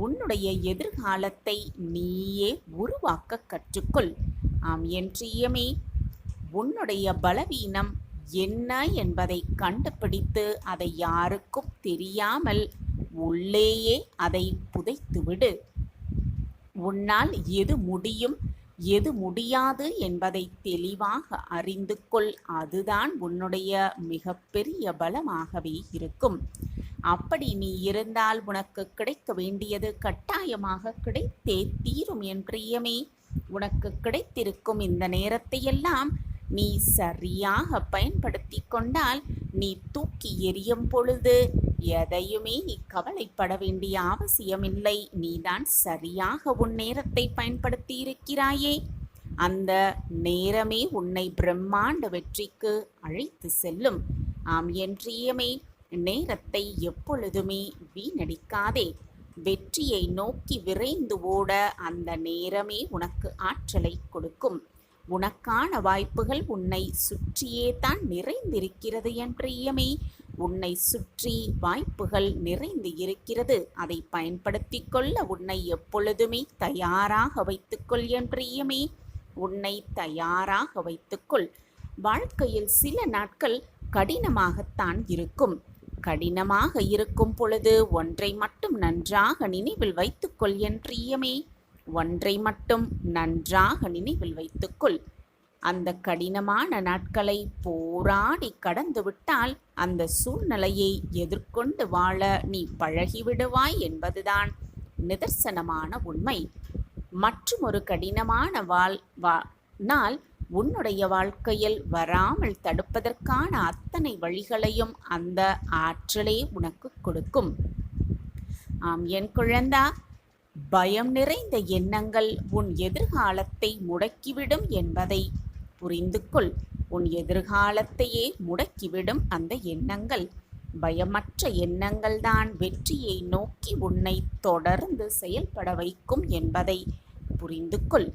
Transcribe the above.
உன்னுடைய எதிர்காலத்தை நீயே உருவாக்க கற்றுக்கொள். ஆம் என் பிரியமே, உன்னுடைய பலவீனம் என்ன என்பதை கண்டுபிடித்து அதை யாருக்கும் தெரியாமல் உள்ளேயே அதை புதைத்துவிடு. உன்னால் எது முடியும் எது முடியாது என்பதை தெளிவாக அறிந்து கொள். அதுதான் உன்னுடைய மிகப்பெரிய பலமாகவே இருக்கும். அப்படி நீ இருந்தால் உனக்கு கிடைக்க வேண்டியது கட்டாயமாக கிடைத்தே தீரும் என் பிரியமே. உனக்கு கிடைத்திருக்கும் இந்த நேரத்தையெல்லாம் நீ சரியாக பயன்படுத்தி கொண்டால், நீ தூக்கி எறியும் பொழுது எதையுமே நீ கவலைப்பட வேண்டிய அவசியமில்லை. நீதான் சரியாக உன் நேரத்தை பயன்படுத்தி இருக்கிறாயே. அந்த நேரமே உன்னை பிரம்மாண்ட வெற்றிக்கு அழைத்து செல்லும். ஆம் என் பிரியமே, நேரத்தை எப்பொழுதுமே வீணடிக்காதே. வெற்றியை நோக்கி விரைந்து ஓட அந்த நேரமே உனக்கு ஆற்றலை கொடுக்கும். உனக்கான வாய்ப்புகள் உன்னை சுற்றியே தான் நிறைந்திருக்கிறது என் பிரியமே. உன்னை சுற்றி வாய்ப்புகள் நிறைந்து இருக்கிறது. அதை பயன்படுத்தி கொள்ள உன்னை எப்பொழுதுமே தயாராக வைத்துக்கொள் என் பிரியமே. உன்னை தயாராக வைத்துக்கொள். வாழ்க்கையில் சில நாட்கள் கடினமாகத்தான் இருக்கும். கடினமாக இருக்கும் பொழுது ஒன்றை மட்டும் நன்றாக நினைவில் வைத்துக்கொள் என் பிரியமே. ஒன்றை மட்டும் நன்றாக நினைவில் வைத்துக்கொள். அந்த கடினமான நாட்களை போராடி கடந்துவிட்டால் அந்த சூழ்நிலையை எதிர்கொண்டு வாழ நீ பழகிவிடுவாய் என்பதுதான் நிதர்சனமான உண்மை. மற்றும் ஒரு கடினமான நாள் உன்னுடைய வாழ்க்கையில் வராமல் தடுப்பதற்கான அத்தனை வழிகளையும் அந்த ஆற்றலே உனக்கு கொடுக்கும். ஆம் என் குழந்தா, பயம் நிறைந்த எண்ணங்கள் உன் எதிர்காலத்தை முடக்கிவிடும் என்பதை புரிந்து கொள். உன் எதிர்காலத்தையே முடக்கிவிடும் அந்த எண்ணங்கள். பயமற்ற எண்ணங்கள்தான் வெற்றியை நோக்கி உன்னை தொடர்ந்து செயல்பட வைக்கும் என்பதை புரிந்து கொள்.